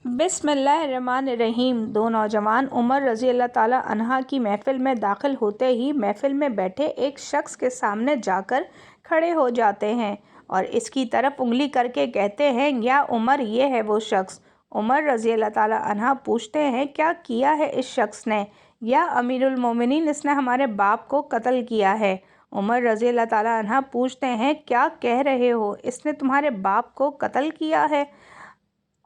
बिस्मिल्लाहिर्रहमानिर्रहीम। दो नौजवान उमर रज़ी अल्लाह ताला अन्हा की महफ़िल में दाखिल होते ही महफ़िल में बैठे एक शख्स के सामने जाकर खड़े हो जाते हैं और इसकी तरफ उंगली करके कहते हैं, या उमर, ये है वो शख्स। उमर रज़ी अल्लाह ताला अन्हा पूछते हैं, क्या किया है इस शख्स ने? या अमीरुल मोमिनीन, इसने हमारे बाप को कत्ल किया है। उमर रज़ी अल्लाह ताला अन्हा पूछते हैं, क्या कह रहे हो, इसने तुम्हारे बाप को कत्ल किया है?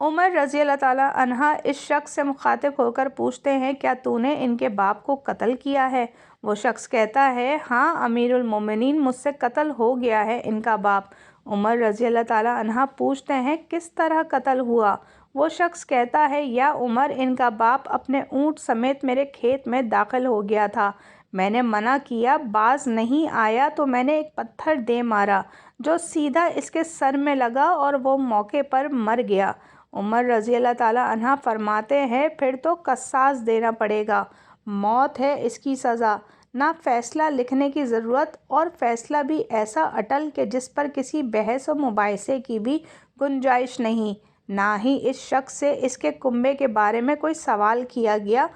उमर रज़ी अल्लाह ताला अन्हा इस शख्स से मुखातिब होकर पूछते हैं, क्या तूने इनके बाप को कत्ल किया है? वो शख्स कहता है, हाँ अमीरुल मोमिनीन, मुझसे कत्ल हो गया है इनका बाप। उमर रज़ी अल्लाह ताला अन्हा पूछते हैं, किस तरह कत्ल हुआ? वो शख्स कहता है, या उमर, इनका बाप अपने ऊँट समेत मेरे खेत में दाखिल हो गया था। मैंने मना किया, बाज नहीं आया तो मैंने एक पत्थर दे मारा जो सीधा इसके सर में लगा और वो मौके पर मर गया। उमर रज़ी अल्लाह ताला अन्हा फरमाते हैं, फिर तो कसास देना पड़ेगा, मौत है इसकी सज़ा। ना फ़ैसला लिखने की ज़रूरत, और फ़ैसला भी ऐसा अटल कि जिस पर किसी बहस व मुबाहिसे की भी गुंजाइश नहीं। ना ही इस शख्स से इसके कुंबे के बारे में कोई सवाल किया गया,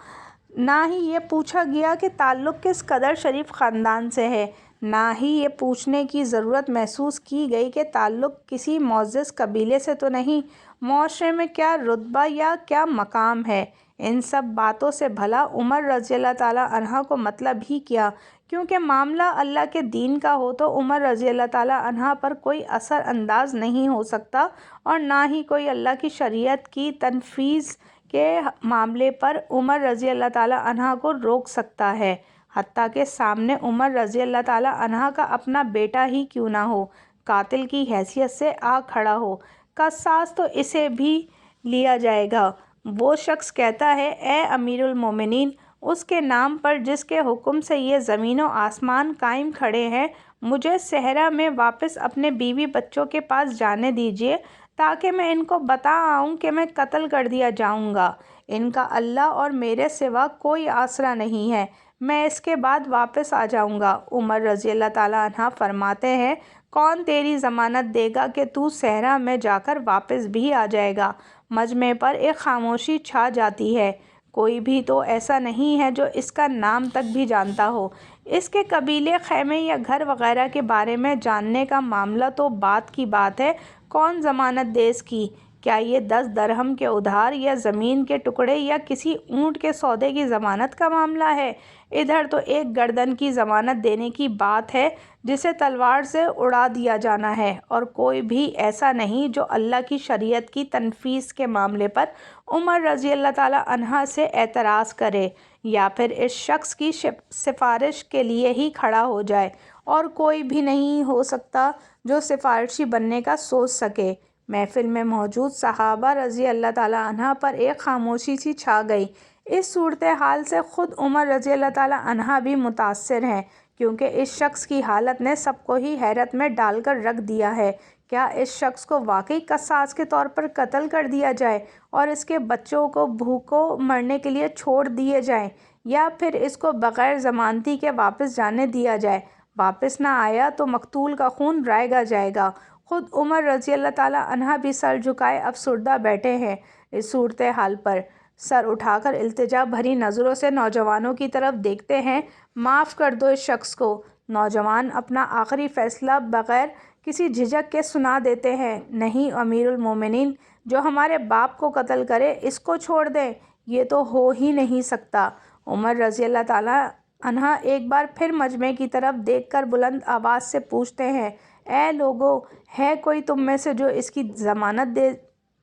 ना ही ये पूछा गया कि ताल्लुक़ किस कदर शरीफ ख़ानदान से है। ना ही ये पूछने की ज़रूरत महसूस की गई कि ताल्लुक़ किसी मुअज़्ज़ज़ कबीले से तो नहीं, मुआशरे में क्या रुतबा या क्या मकाम है। इन सब बातों से भला उमर रज़ी अल्लाह ताला अन्हा को मतलब ही क्या? क्योंकि मामला अल्लाह के दीन का हो तो उमर रज़ी अल्लाह ताला अन्हा पर कोई असर अंदाज नहीं हो सकता, और ना ही कोई अल्लाह की शरीयत की तनफीज़ के मामले पर उमर रज़ी अल्लाह ताला अन्हा को रोक सकता है। हत्ता के सामने उमर रज़ी अल्लाह ताला अन्हा का अपना बेटा ही क्यों ना हो, कातिल की हैसियत से आ खड़ा हो, कसास तो इसे भी लिया जाएगा। वो शख्स कहता है, ए अमीरुल मोमिनीन, उसके नाम पर जिसके हुक्म से ये ज़मीन व आसमान कायम खड़े हैं, मुझे सहरा में वापस अपने बीवी बच्चों के पास जाने दीजिए, ताकि मैं इनको बता आऊँ कि मैं कत्ल कर दिया जाऊँगा। इनका अल्लाह और मेरे सिवा कोई आसरा नहीं है, मैं इसके बाद वापस आ जाऊँगा। उमर रज़ी अल्लाह ताला अन्हा फरमाते हैं, कौन तेरी ज़मानत देगा कि तू सहरा में जाकर वापस भी आ जाएगा? मजमे पर एक खामोशी छा जाती है। कोई भी तो ऐसा नहीं है जो इसका नाम तक भी जानता हो। इसके कबीले, खैमे या घर वगैरह के बारे में जानने का मामला तो बात की बात है, कौन ज़मानत दे इसकी? क्या ये 10 दरहम के उधार, या ज़मीन के टुकड़े, या किसी ऊँट के सौदे की ज़मानत का मामला है? इधर तो एक गर्दन की ज़मानत देने की बात है जिसे तलवार से उड़ा दिया जाना है, और कोई भी ऐसा नहीं जो अल्लाह की शरीयत की तनफीस के मामले पर उमर रज़ी अल्लाह ताला अन्हा से एतराज़ करे, या फिर इस शख्स की सिफारिश के लिए ही खड़ा हो जाए, और कोई भी नहीं हो सकता जो सिफारिशी बनने का सोच सके। महफिल में मौजूद सहाबा रज़ी अल्लाह ताला अन्हा पर एक खामोशी सी छा गई। इस सूरत हाल से ख़ुद उमर रज़ी अल्लाह ताला अन्हा भी मुतासिर हैं, क्योंकि इस शख्स की हालत ने सबको ही हैरत में डालकर रख दिया है। क्या इस शख्स को वाकई कसास के तौर पर कत्ल कर दिया जाए और इसके बच्चों को भूखों मरने के लिए छोड़ दिए जाएं, या फिर इसको बग़ैर ज़मानती के वापस जाने दिया जाए? वापस ना आया तो मकतूल का खून रायगा जाएगा। ख़ुद उमर रज़ी अल्लाह ताला अन्हा भी सर झुकाए अफसुर्दा बैठे हैं। इस सूरत हाल पर सर उठाकर इल्तिजा भरी नज़रों से नौजवानों की तरफ देखते हैं। माफ़ कर दो इस शख्स को। नौजवान अपना आखिरी फ़ैसला बग़ैर किसी झिझक के सुना देते हैं, नहीं अमीरुल मोमिनीन, जो हमारे बाप को कत्ल करे इसको छोड़ दें, ये तो हो ही नहीं सकता। उमर रज़ी अल्लाह ताला अन्हा एक बार फिर मजमे की तरफ देखकर बुलंद आवाज़ से पूछते हैं, ए लोगो, है कोई तुम में से जो इसकी ज़मानत दे?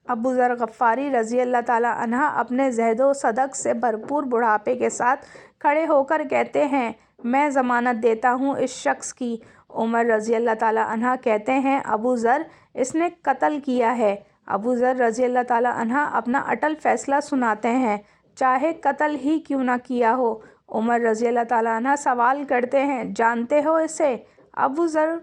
अबू ज़र गफ़ारी रज़ी अल्लाह ताला अन्हा अपने ज़हद व सदक़ से भरपूर बुढ़ापे के साथ खड़े होकर कहते हैं, मैं ज़मानत देता हूँ इस शख्स की। उमर रज़ी अल्लाह ताला अन्हा कहते हैं, अबू ज़र, इसने कत्ल किया है। अबू ज़र रज़ी अल्लाह ताला अन्हा अपना अटल फ़ैसला सुनाते हैं, चाहे कत्ल ही क्यों ना किया हो। उमर रज़ी अल्लाह ताला अन्हा सवाल करते हैं, जानते हो इसे? अबू ज़र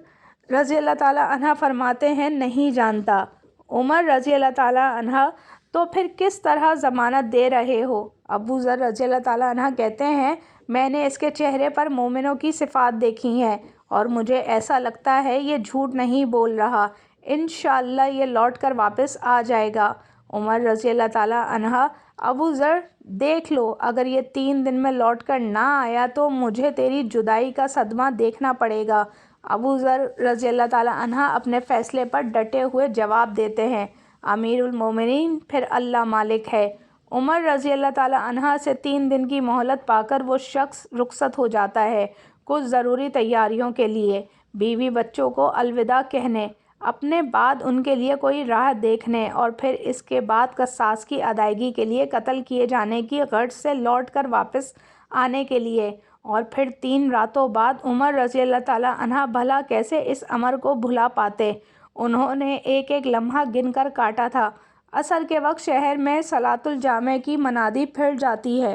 रज़ी अल्लाह ताला अन्हा फरमाते हैं, नहीं जानता। उमर रज़ी अल्लाह ताला अन्हा, तो फिर किस तरह ज़मानत दे रहे हो? अबू ज़र रज़ी अल्लाह ताला अन्हा कहते हैं, मैंने इसके चेहरे पर मोमिनों की सिफ़ात देखी हैं, और मुझे ऐसा लगता है ये झूठ नहीं बोल रहा। इंशाअल्लाह ये लौट कर वापस आ जाएगा। عمر رضی اللہ تعالیٰ عنہ: ابو ذر دیکھ لو، اگر یہ 3 دن میں لوٹ کر نہ آیا تو مجھے تیری جدائی کا صدمہ دیکھنا پڑے گا۔ ابو ذر رضی اللہ تعالیٰ عنہ اپنے فیصلے پر ڈٹے ہوئے جواب دیتے ہیں: امیر المومنین، پھر اللہ مالک ہے۔ عمر رضی اللہ تعالیٰ عنہ سے 3 دن کی مہلت پا کر وہ شخص رخصت ہو جاتا ہے، کچھ ضروری تیاریوں کے لیے، بیوی بچوں کو الوداع کہنے، اپنے بعد ان کے لیے کوئی راہ دیکھنے، اور پھر اس کے بعد قصاص کی ادائیگی کے لیے قتل کیے جانے کی غرض سے لوٹ کر واپس آنے کے لیے، اور پھر 3 راتوں بعد عمر رضی اللہ تعالیٰ عنہ بھلا کیسے اس امر کو بھلا پاتے؟ انہوں نے ایک ایک لمحہ گن کر کاٹا تھا۔ عصر کے وقت شہر میں صلاۃ الجمعہ کی منادی پھر جاتی ہے۔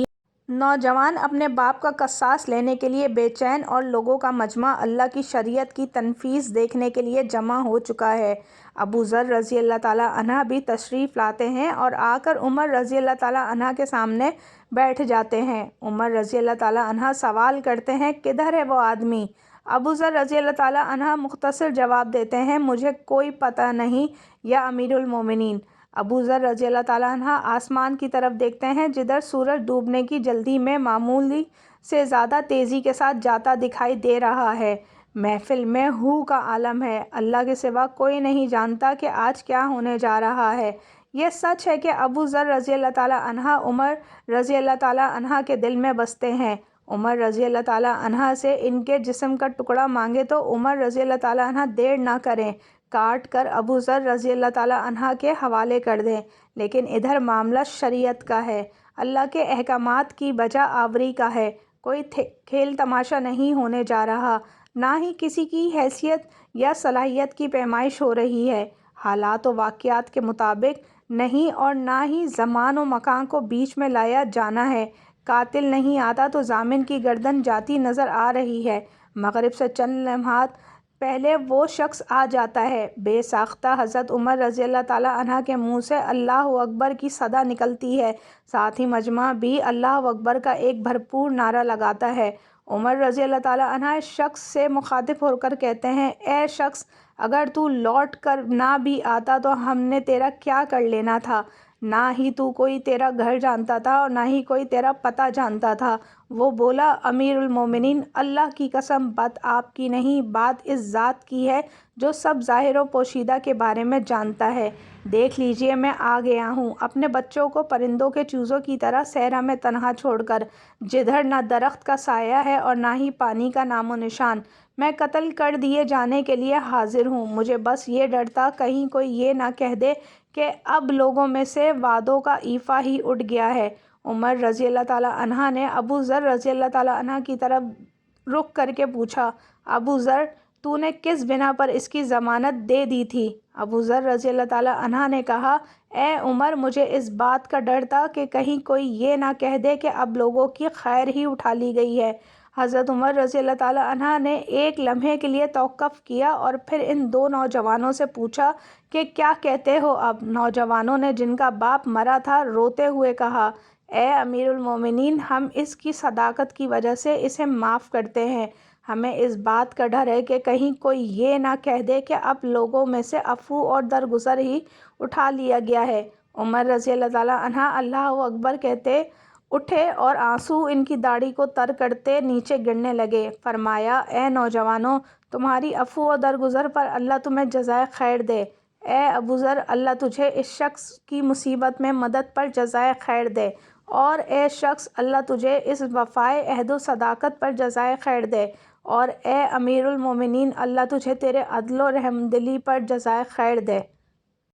نوجوان اپنے باپ کا قصاص لینے کے لیے بے چین، اور لوگوں کا مجمع اللہ کی شریعت کی تنفیذ دیکھنے کے لیے جمع ہو چکا ہے۔ ابو ذر رضی اللہ تعالیٰ عنہ بھی تشریف لاتے ہیں اور آ کر عمر رضی اللہ تعالیٰ عنہ کے سامنے بیٹھ جاتے ہیں۔ عمر رضی اللہ تعالیٰ عنہ سوال کرتے ہیں: کدھر ہے وہ آدمی؟ ابو ذر رضی اللہ تعالیٰ عنہ مختصر جواب دیتے ہیں: مجھے کوئی پتہ نہیں یا امیر المومنین۔ ابو ذر رضی اللہ تعالیٰ عنہ آسمان کی طرف دیکھتے ہیں، جدھر سورج ڈوبنے کی جلدی میں معمولی سے زیادہ تیزی کے ساتھ جاتا دکھائی دے رہا ہے۔ محفل میں ہو کا عالم ہے، اللہ کے سوا کوئی نہیں جانتا کہ آج کیا ہونے جا رہا ہے۔ یہ سچ ہے کہ ابو ذر رضی اللہ تعالیٰ عنہ عمر رضی اللہ تعالیٰ عنہ کے دل میں بستے ہیں۔ عمر رضی اللہ تعالیٰ عنہ سے ان کے جسم کا ٹکڑا مانگے تو عمر رضی اللہ تعالیٰ عنہ دیر نہ کریں، کاٹ کر ابو ذر رضی اللہ تعالیٰ عنہ کے حوالے کر دیں۔ لیکن ادھر معاملہ شریعت کا ہے، اللہ کے احکامات کی بجا آوری کا ہے، کوئی کھیل تماشا نہیں ہونے جا رہا، نہ ہی کسی کی حیثیت یا صلاحیت کی پیمائش ہو رہی ہے۔ حالات و واقعات کے مطابق نہیں، اور نہ ہی زمان و مکان کو بیچ میں لایا جانا ہے۔ قاتل نہیں آتا تو ضامن کی گردن جاتی نظر آ رہی ہے۔ مغرب سے چند لمحات پہلے وہ شخص آ جاتا ہے۔ بے ساختہ حضرت عمر رضی اللہ تعالیٰ عنہ کے منہ سے اللہ اکبر کی صدا نکلتی ہے، ساتھ ہی مجمع بھی اللہ اکبر کا ایک بھرپور نعرہ لگاتا ہے۔ عمر رضی اللہ تعالیٰ عنہ اس شخص سے مخاطب ہو کر کہتے ہیں: اے شخص، اگر تو لوٹ کر نہ بھی آتا تو ہم نے تیرا کیا کر لینا تھا؟ نہ ہی تو کوئی تیرا گھر جانتا تھا اور نہ ہی کوئی تیرا پتہ جانتا تھا۔ وہ بولا: امیر المومنین، اللہ کی قسم، بات آپ کی نہیں، بات اس ذات کی ہے جو سب ظاہر و پوشیدہ کے بارے میں جانتا ہے۔ دیکھ لیجئے، میں آ گیا ہوں، اپنے بچوں کو پرندوں کے چوزوں کی طرح صحرا میں تنہا چھوڑ کر، جدھر نہ درخت کا سایہ ہے اور نہ ہی پانی کا نام و نشان۔ میں قتل کر دیے جانے کے لیے حاضر ہوں۔ مجھے بس یہ ڈر تھا کہیں کوئی یہ نہ کہہ دے کہ اب لوگوں میں سے وعدوں کا ایفا ہی اٹھ گیا ہے۔ عمر رضی اللہ تعالیٰ عنہ نے ابو ذر رضی اللہ تعالیٰ عنہ کی طرف رخ کر کے پوچھا: ابو ذر، تو نے کس بنا پر اس کی ضمانت دے دی تھی؟ ابو ذر رضی اللہ تعالیٰ عنہ نے کہا: اے عمر، مجھے اس بات کا ڈر تھا کہ کہیں کوئی یہ نہ کہہ دے کہ اب لوگوں کی خیر ہی اٹھا لی گئی ہے۔ حضرت عمر رضی اللہ تعالیٰ عنہ نے ایک لمحے کے لیے توقف کیا اور پھر ان 2 نوجوانوں سے پوچھا کہ کیا کہتے ہو اب؟ نوجوانوں نے، جن کا باپ مرا تھا، روتے ہوئے کہا: اے امیر المومنین، ہم اس کی صداقت کی وجہ سے اسے معاف کرتے ہیں۔ ہمیں اس بات کا ڈر ہے کہ کہیں کوئی یہ نہ کہہ دے کہ اب لوگوں میں سے عفو اور درگزر ہی اٹھا لیا گیا ہے۔ عمر رضی اللہ تعالیٰ عنہ اللہ اکبر کہتے اٹھے اور آنسو ان کی داڑھی کو تر کرتے نیچے گرنے لگے۔ فرمایا: اے نوجوانوں، تمہاری عفو و درگزر پر اللہ تمہیں جزائے خیر دے۔ اے ابو ذر، اللہ تجھے اس شخص کی مصیبت میں مدد پر جزائے خیر دے، اور اے شخص، اللہ تجھے اس وفائے عہد و صداقت پر جزائے خیر دے، اور اے امیر المومنین، اللہ تجھے تیرے عدل و رحمدلی پر جزائے خیر دے۔